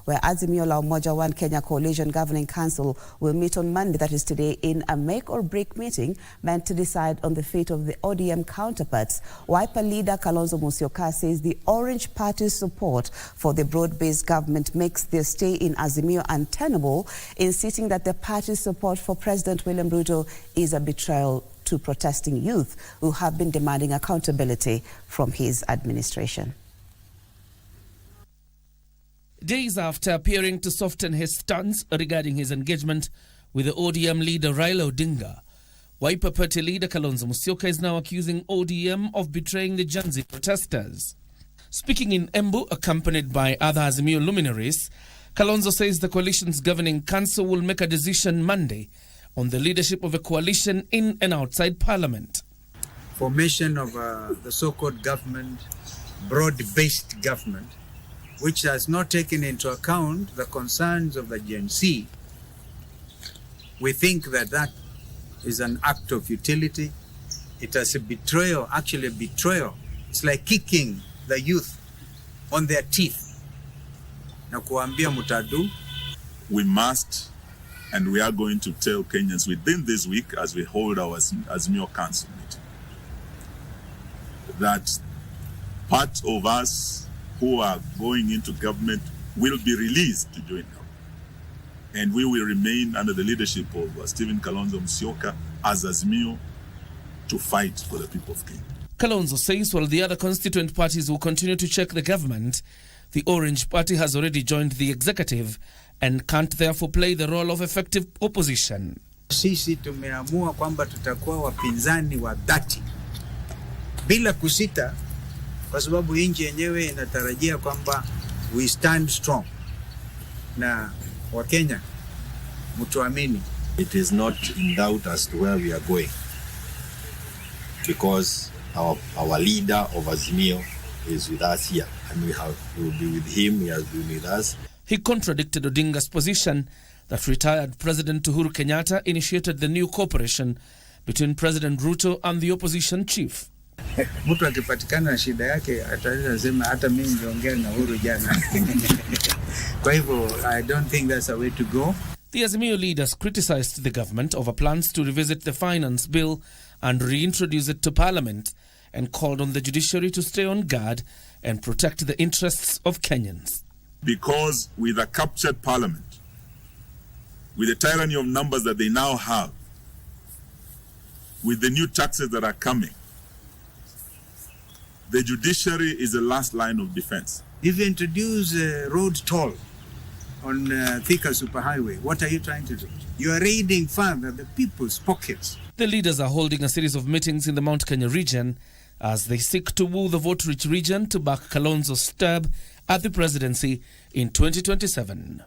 where Azimio la Umoja One Kenya Coalition Governing Council will meet on Monday, that is today, in a make-or-break meeting meant to decide on the fate of the ODM counterparts. Wiper leader Kalonzo Musyoka says the Orange Party's support for the broad-based government makes their stay in Azimio untenable, insisting that the party's support for President William Ruto is a betrayal to protesting youth who have been demanding accountability from his administration. Days after appearing to soften his stance regarding his engagement with the ODM leader Raila Odinga, Wiper Party leader Kalonzo Musyoka is now accusing ODM of betraying the Gen Z protesters. Speaking in Embu, accompanied by other Azimio luminaries, Kalonzo says the coalition's governing council will make a decision Monday on the leadership of a coalition in and outside Parliament. Formation of the so-called government, broad-based government, which has not taken into account the concerns of the Gen Z. We think that that is an act of futility. It is a betrayal, actually a betrayal. It's like kicking the youth on their teeth. Na kuambia mutadu. We must, and we are going to tell Kenyans within this week as we hold our Azimio Council meeting, that part of us who are going into government will be released to join government. And we will remain under the leadership of Stephen Kalonzo Musyoka as Azimio to fight for the people of Kenya. Kalonzo says while the other constituent parties will continue to check the government, the Orange Party has already joined the executive and can't therefore play the role of effective opposition. Sisi tumeamua kwamba tutakuwa wapinzani wa dhati bila kusita, kwa sababu nchi yenyewe inatarajia kwamba we stand strong. Na Wakenya mtuamini. It is not in doubt as to where we are going, because our leader of Azimio is with us here, and we will be with him. He has been with us. He contradicted Odinga's position that retired President Uhuru Kenyatta initiated the new cooperation between President Ruto and the opposition chief. Mtu akipatikana shida yake ataweza sema hata mimi niliongea na Uhuru jana. Kwa hivyo I don't think that's a way to go. The Azimio leaders criticized the government over plans to revisit the finance bill and reintroduce it to Parliament, and called on the judiciary to stay on guard and protect the interests of Kenyans. Because with a captured Parliament, with the tyranny of numbers that they now have, with the new taxes that are coming, the judiciary is the last line of defense. If you introduce a road toll on Thika Superhighway, what are you trying to do? You are raiding further the people's pockets. The leaders are holding a series of meetings in the Mount Kenya region as they seek to woo the vote-rich region to back Kalonzo's stab at the presidency in 2027.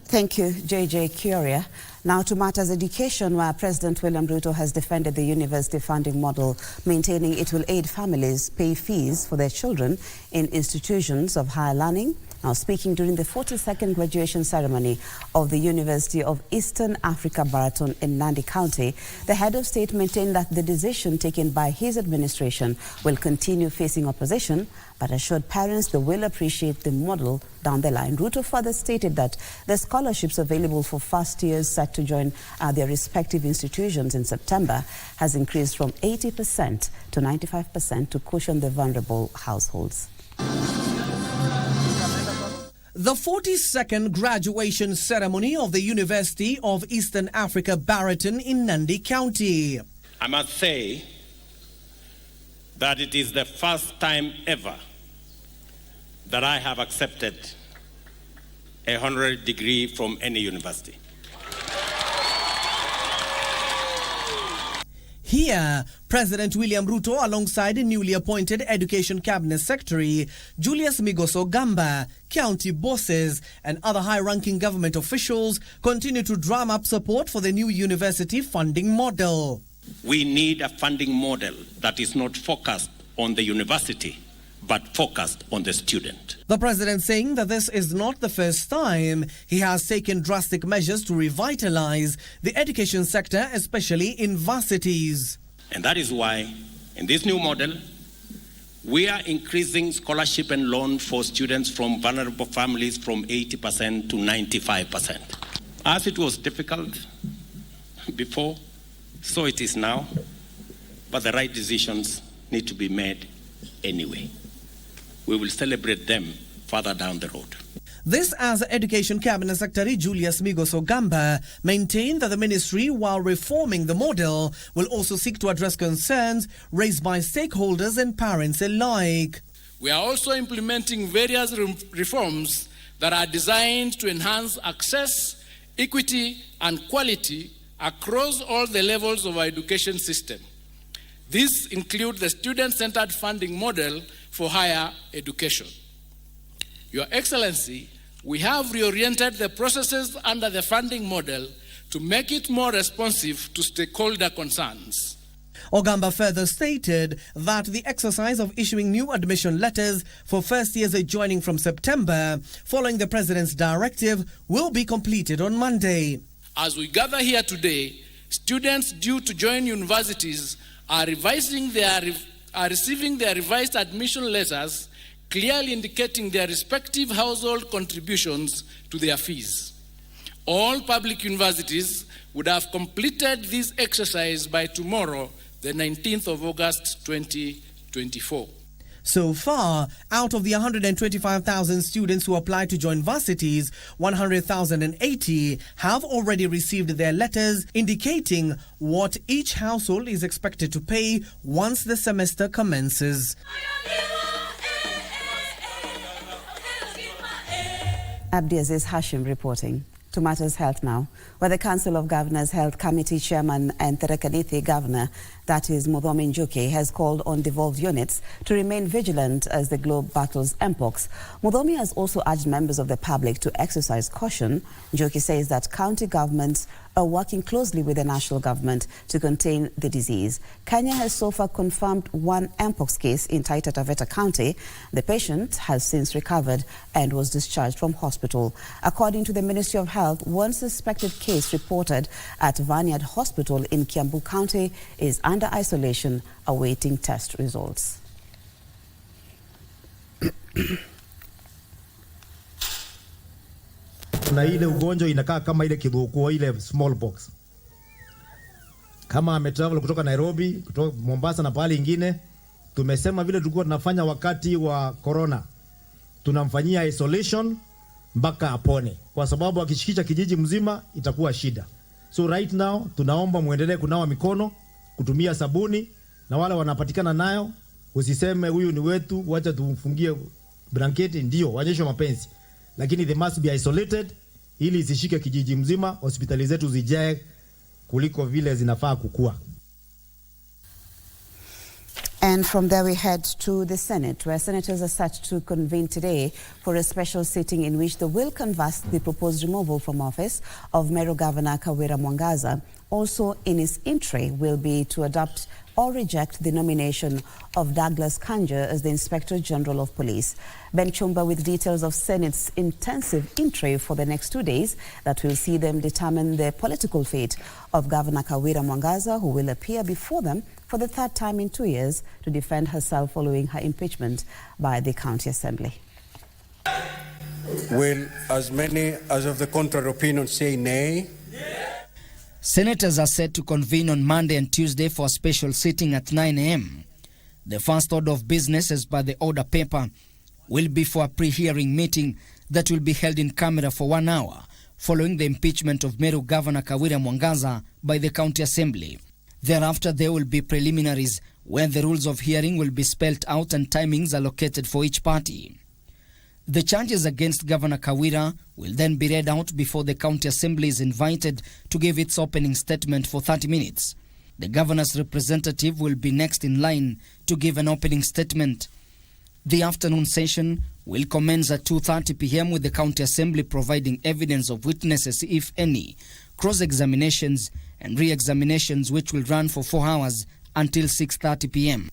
Thank you, JJ Curia. Now to matters education, where President William Ruto has defended the university funding model, maintaining it will aid families pay fees for their children in institutions of higher learning. Now speaking during the 42nd graduation ceremony of the University of Eastern Africa Baraton in Nandi County, the head of state maintained that the decision taken by his administration will continue facing opposition, but assured parents they will appreciate the model down the line. Ruto further stated that the scholarships available for first years set to join their respective institutions in September has increased from 80% to 95% to cushion the vulnerable households. The 42nd graduation ceremony of the University of Eastern Africa Baraton in Nandi County. I must say that it is the first time ever that I have accepted a honorary degree from any university. Here, President William Ruto, alongside newly appointed Education Cabinet Secretary Julius Migoso Gamba, county bosses and other high-ranking government officials continue to drum up support for the new university funding model. We need a funding model that is not focused on the university, but focused on the student. The president saying that this is not the first time he has taken drastic measures to revitalize the education sector, especially in varsities. And that is why, in this new model, We are increasing scholarship and loan for students from vulnerable families from 80% to 95%. As it was difficult before, so it is now, but the right decisions need to be made anyway. We will celebrate them further down the road. This as Education Cabinet Secretary Julius Migos Ogamba maintained that the ministry, while reforming the model, will also seek to address concerns raised by stakeholders and parents alike. We are also implementing various reforms that are designed to enhance access, equity, and quality across all the levels of our education system. These include the student-centered funding model for higher education. Your Excellency, we have reoriented the processes under the funding model to make it more responsive to stakeholder concerns. Ogamba further stated that the exercise of issuing new admission letters for first years joining from September, following the President's directive, will be completed on Monday. As we gather here today, students due to join universities are receiving their revised admission letters, clearly indicating their respective household contributions to their fees. All public universities would have completed this exercise by tomorrow, the 19th of August 2024. So far, out of the 125,000 students who applied to join varsities, 100,080 have already received their letters indicating what each household is expected to pay once the semester commences. Abdiaziz Hashim reporting. To Matters Health now, where the Council of Governors Health Committee Chairman and Tharaka-Nithi Governor, that is Muthomi Njuki, has called on devolved units to remain vigilant as the globe battles mpox. Muthomi has also urged members of the public to exercise caution. Njuki says that county governments are working closely with the national government to contain the disease. Kenya has so far confirmed one mpox case in Taita Taveta County. The patient has since recovered and was discharged from hospital. According to the Ministry of Health, one suspected case reported at Vineyard Hospital in Kiambu County is under isolation awaiting test results. Na ile ugonjwa inakaa kama ile kidhukuo, ile smallpox. Kama ametravel kutoka Nairobi, kutoka Mombasa na pale ingine, tumesema vile tulikuwa tunafanya wakati wa corona, tunamfanyia isolation mpaka apone, kwa sababu akishikisha kijiji mzima itakuwa shida. So right now tunaomba muendelee kunawa mikono, kutumia sabuni, na wale wanapatikana nayo usiseme huyu ni wetu, wacha tumfungie blanketi ndio waonyeshe mapenzi, lakini they must be isolated ili isishike kijiji mzima, hospitali zetu zijae kuliko vile zinafaa kukua. And from there we head to the Senate, where senators are set to convene today for a special sitting in which they will canvass the proposed removal from office of Meru Governor Kawira Mwangaza. Also in his entry will be to adopt or reject the nomination of Douglas Kanja as the Inspector General of Police. Ben Chumba with details of Senate's intensive entry for the next 2 days that will see them determine the political fate of Governor Kawira Mwangaza, who will appear before them for the third time in 2 years to defend herself following her impeachment by the County Assembly. Will as many as of the contrary opinion say nay? Senators are set to convene on Monday and Tuesday for a special sitting at 9 a.m. The first order of business, as per the order paper, will be for a pre-hearing meeting that will be held in camera for 1 hour following the impeachment of Meru Governor Kawira Mwangaza by the County Assembly. Thereafter, there will be preliminaries where the rules of hearing will be spelled out and timings allocated for each party. The charges against Governor Kawira will then be read out before the County Assembly is invited to give its opening statement for 30 minutes. The governor's representative will be next in line to give an opening statement. The afternoon session will commence at 2:30 p.m. with the County Assembly providing evidence of witnesses, if any, cross-examinations and re-examinations, which will run for 4 hours until 6:30 p.m.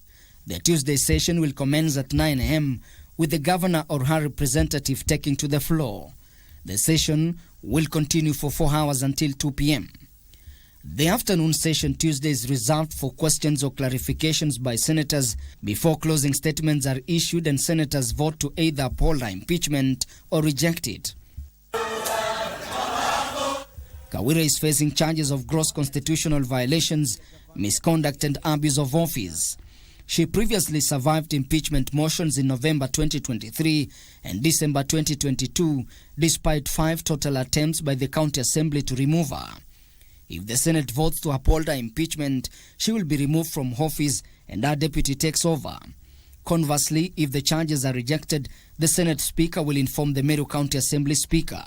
The Tuesday session will commence at 9 a.m. with the governor or her representative taking to the floor. The session will continue for 4 hours until 2 p.m. The afternoon session Tuesday is reserved for questions or clarifications by senators before closing statements are issued and senators vote to either uphold her impeachment or reject it. Kawira is facing charges of gross constitutional violations, misconduct and abuse of office. She previously survived impeachment motions in November 2023 and December 2022, despite 5 total attempts by the County Assembly to remove her. If the Senate votes to uphold her impeachment, she will be removed from office and her deputy takes over. Conversely, if the charges are rejected, the Senate Speaker will inform the Meru County Assembly Speaker.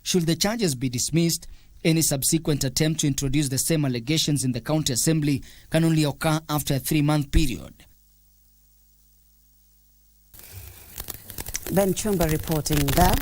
Should the charges be dismissed, any subsequent attempt to introduce the same allegations in the County Assembly can only occur after a 3-month period. Ben Chumba reporting there.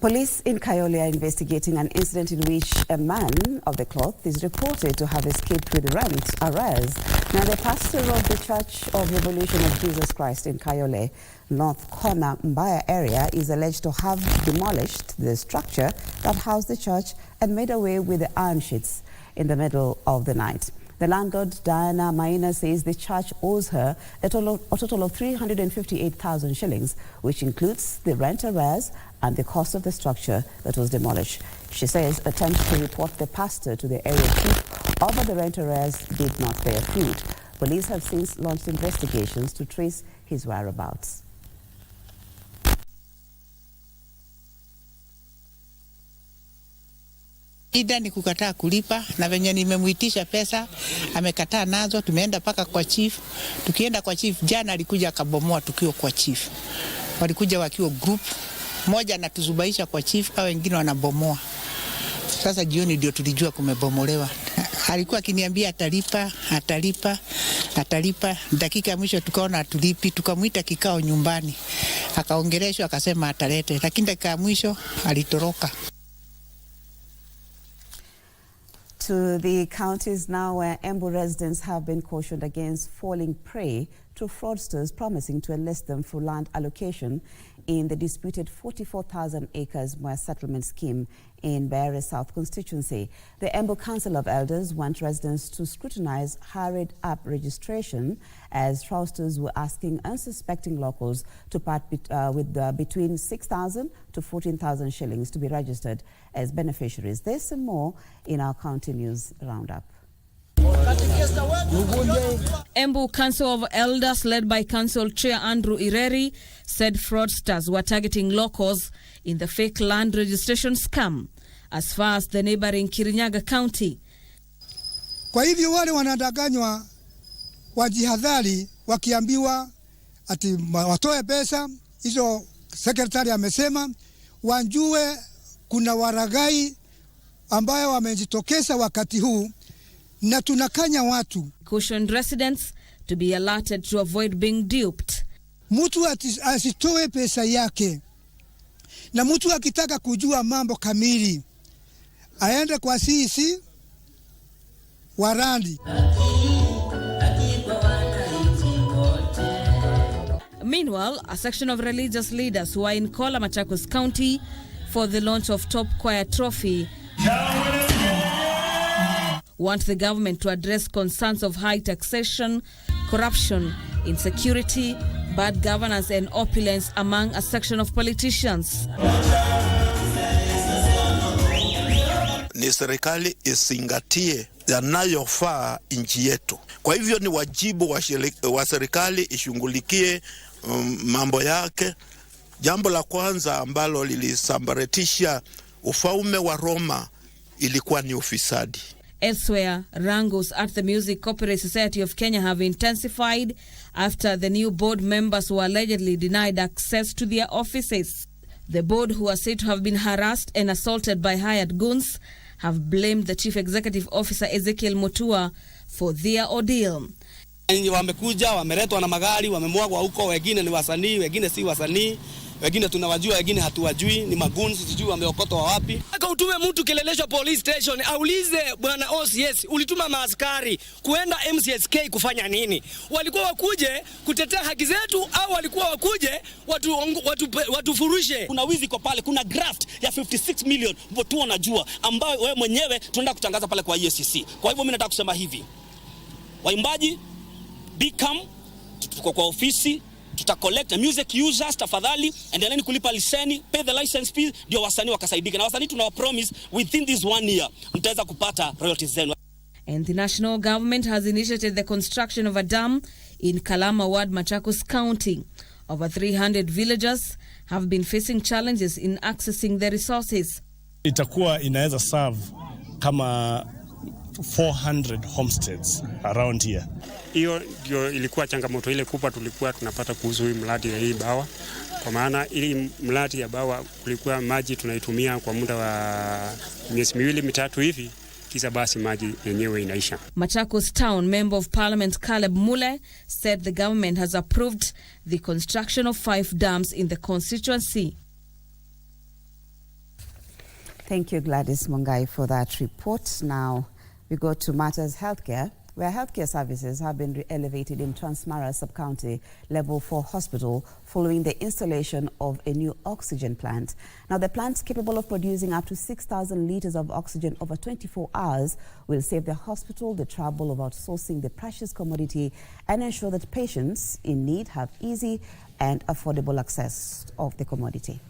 Police in Kayole are investigating an incident in which a man of the cloth is reported to have escaped with rent arrears. Now, the pastor of the Church of Revolution of Jesus Christ in Kayole, North Corner Mbaya area, is alleged to have demolished the structure that housed the church and made away with the iron sheets in the middle of the night. The landlord, Diana Maina, says the church owes her a total of 358,000 shillings, which includes the rent arrears and the cost of the structure that was demolished. She says attempts to report the pastor to the area chief over the rent arrears did not bear fruit. Police have since launched investigations to trace his whereabouts. Ida ni kukataa kulipa na venye nimemuitisha pesa amekataa nazo. Tumeenda paka kwa chief. Tukienda kwa chief jana alikuja akabomoa tukiwa kwa chief. Walikuja wakiwa group moja na tuzubaisha kwa chief au wengine wanabomoa. Sasa jioni ndio tulijua kumebomolewa. Alikuwa akiniambia atalipa. Dakika ya mwisho tukaona atulipi, tukamuita kikao nyumbani. Akaongeleshwa akasema atalete, lakini dakika ya mwisho alitoroka. To the counties now where Embu residents have been cautioned against falling prey to fraudsters promising to enlist them for land allocation in the disputed 44,000 acres Moya settlement scheme in Beare South constituency. The Embu Council of Elders want residents to scrutinize hurried-up registration as fraudsters were asking unsuspecting locals to part with between 6,000 to 14,000 shillings to be registered as beneficiaries. This and more in our County News Roundup. Embu Council of Elders, led by Council Chair Andrew Ireri, said fraudsters were targeting locals in the fake land registration scam as far as the neighboring Kirinyaga County. Kwa hivyo wale wanadanganywa wajihadhari wakiambiwa ati watoe pesa hizo, sekretari amesema wanjue kuna waragai ambayo wamejitokeza wakati huu na tunakanya watu. Cautioned residents to be alerted to avoid being duped. Mtu asitoe pesa yake, na mtu akitaka kujua mambo kamili aende kwa sisi Warandi. Meanwhile, a section of religious leaders who are in Kola, Machakos County for the launch of Top Choir Trophy want the government to address concerns of high taxation, corruption, insecurity, bad governance and opulence among a section of politicians. Ni serikali isingatie yanayofaa nchi yetu. Kwa hivyo ni wajibu wa serikali ishughulikie mambo yake. Jambo la kwanza ambalo lilisambaratisha ufalme wa Roma ilikuwa ni ufisadi. Elsewhere, wrangles at the Music Copyright Society of Kenya have intensified after the new board members were allegedly denied access to their offices. The board, who are said to have been harassed and assaulted by hired goons, have blamed the Chief Executive Officer Ezekiel Mutua for their ordeal. Wamekuja, wameletwa na magari, wamemwagwa huko, wengine ni wasanii, wengine si wasanii. wengine tunawajua, wengine hatuwajui, ni magunzi, sijui wameokotwa wapi. Aka utume mtu Kileleshwa police station aulize bwana OCS, ulituma maaskari kuenda MCSK kufanya nini? Walikuwa wakuje kutetea haki zetu au walikuwa wakuje watufurushe? Kuna wizi kwa pale, kuna graft ya 56 million watu wanajua, ambayo wewe mwenyewe tunaenda kutangaza pale kwa EACC. Kwa hivyo mimi nataka kusema hivi, waimbaji, be calm, tuko kwa ofisi, tuta collect music users, tafadhali endeleeni kulipa leseni, pay the license fee, ndio wasanii wakasaidika. Na wasanii tunawa promise within this 1 year mtaweza kupata royalties zenu. And the national government has initiated the construction of a dam in Kalama Ward, Machakos County. Over 300 villagers have been facing challenges in accessing the resources. Itakuwa inaweza serve kama 400 homesteads around here. Hiyo ndio ilikuwa changamoto ile kubwa tulikuwa tunapata kuhusu hii mradi ya hii bawa. Kwa maana ili mradi ya bawa kulikuwa maji tunaitumia kwa muda wa miezi 2-3 hivi, kisa basi maji yenyewe inaisha. Machakos Town Member of Parliament Caleb Mule said the government has approved the construction of 5 dams in the constituency. Thank you, Gladys Mungai, for that report. Now we go to matters healthcare, where healthcare services have been elevated in Transmara Sub-County Level 4 Hospital following the installation of a new oxygen plant. Now, the plant, capable of producing up to 6,000 liters of oxygen over 24 hours, will save the hospital the trouble of outsourcing the precious commodity and ensure that patients in need have easy and affordable access of the commodity.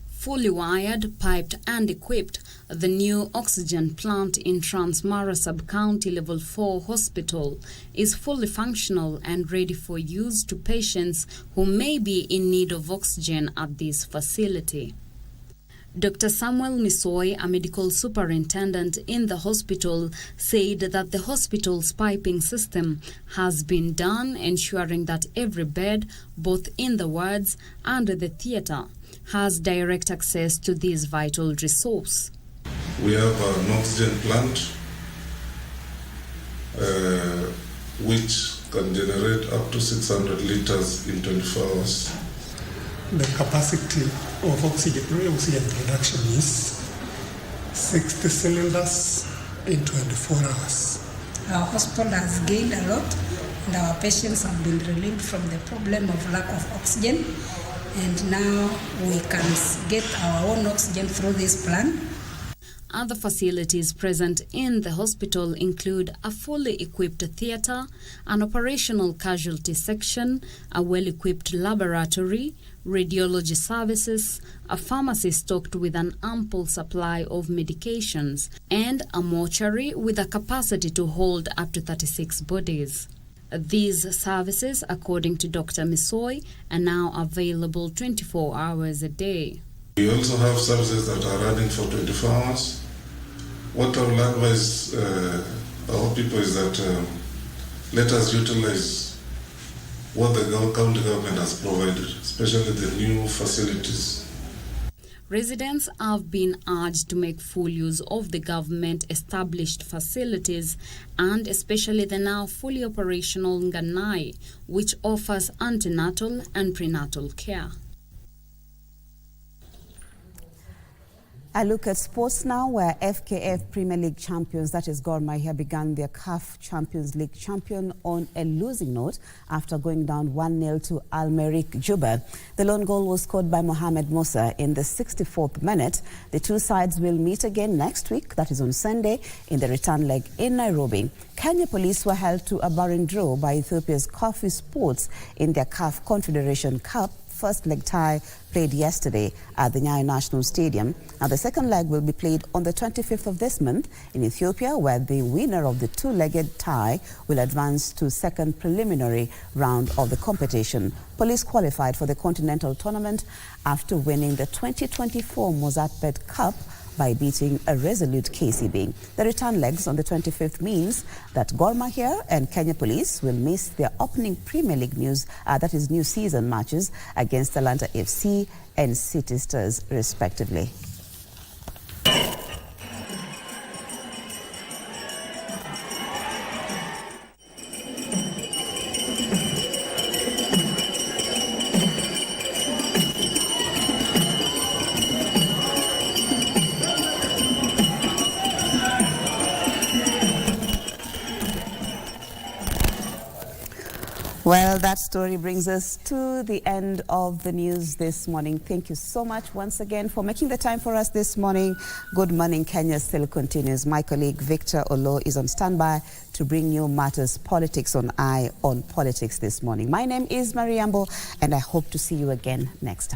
Fully wired, piped and equipped, the new oxygen plant in Transmara Sub-County Level 4 Hospital is fully functional and ready for use to patients who may be in need of oxygen at this facility. Dr. Samuel Misoi, a medical superintendent in the hospital, said that the hospital's piping system has been done, ensuring that every bed, both in the wards and the theatre, has direct access to this vital resource. We have an oxygen plant which can generate up to 600 liters in 24 hours. The capacity of oxygen production is 60 cylinders in 24 hours. Our hospital has gained a lot, and our patients have been relieved from the problem of lack of oxygen. And now we can get our own oxygen through this plan. Other facilities present in the hospital include a fully equipped theatre, an operational casualty section, a well-equipped laboratory, radiology services, a pharmacy stocked with an ample supply of medications, and a mortuary with a capacity to hold up to 36 bodies. These services, according to Dr. Misoi, are now available 24 hours a day. We also have services that are running for 24 hours. What I will advise our people is that let us utilize what the county government has provided, especially the new facilities. Residents have been urged to make full use of the government-established facilities and especially the now fully operational Nganai, which offers antenatal and prenatal care. A look at sports now, where FKF Premier League champions, that is Gor Mahia, began their CAF Champions League champion on a losing note after going down 1-0 to Al Merrikh Juba. The lone goal was scored by Mohamed Musa in the 64th minute. The two sides will meet again next week, that is on Sunday, in the return leg in Nairobi. Kenya Police were held to a barren draw by Ethiopia's Coffee Sports in their CAF Confederation Cup first leg tie played yesterday at the Nyayo National Stadium. Now, the second leg will be played on the 25th of this month in Ethiopia, where the winner of the two-legged tie will advance to second preliminary round of the competition. Police qualified for the Continental Tournament after winning the 2024 Mozartbet Cup by beating a resolute KCB. The return legs on the 25th means that Gor Mahia and Kenya Police will miss their opening Premier League new season matches against Atlanta FC and City Stars, respectively. Well, that story brings us to the end of the news this morning. Thank you so much once again for making the time for us this morning. Good Morning Kenya still continues. My colleague Victor Olo is on standby to bring you Matters Politics on Eye on Politics this morning. My name is Mariambo, and I hope to see you again next time.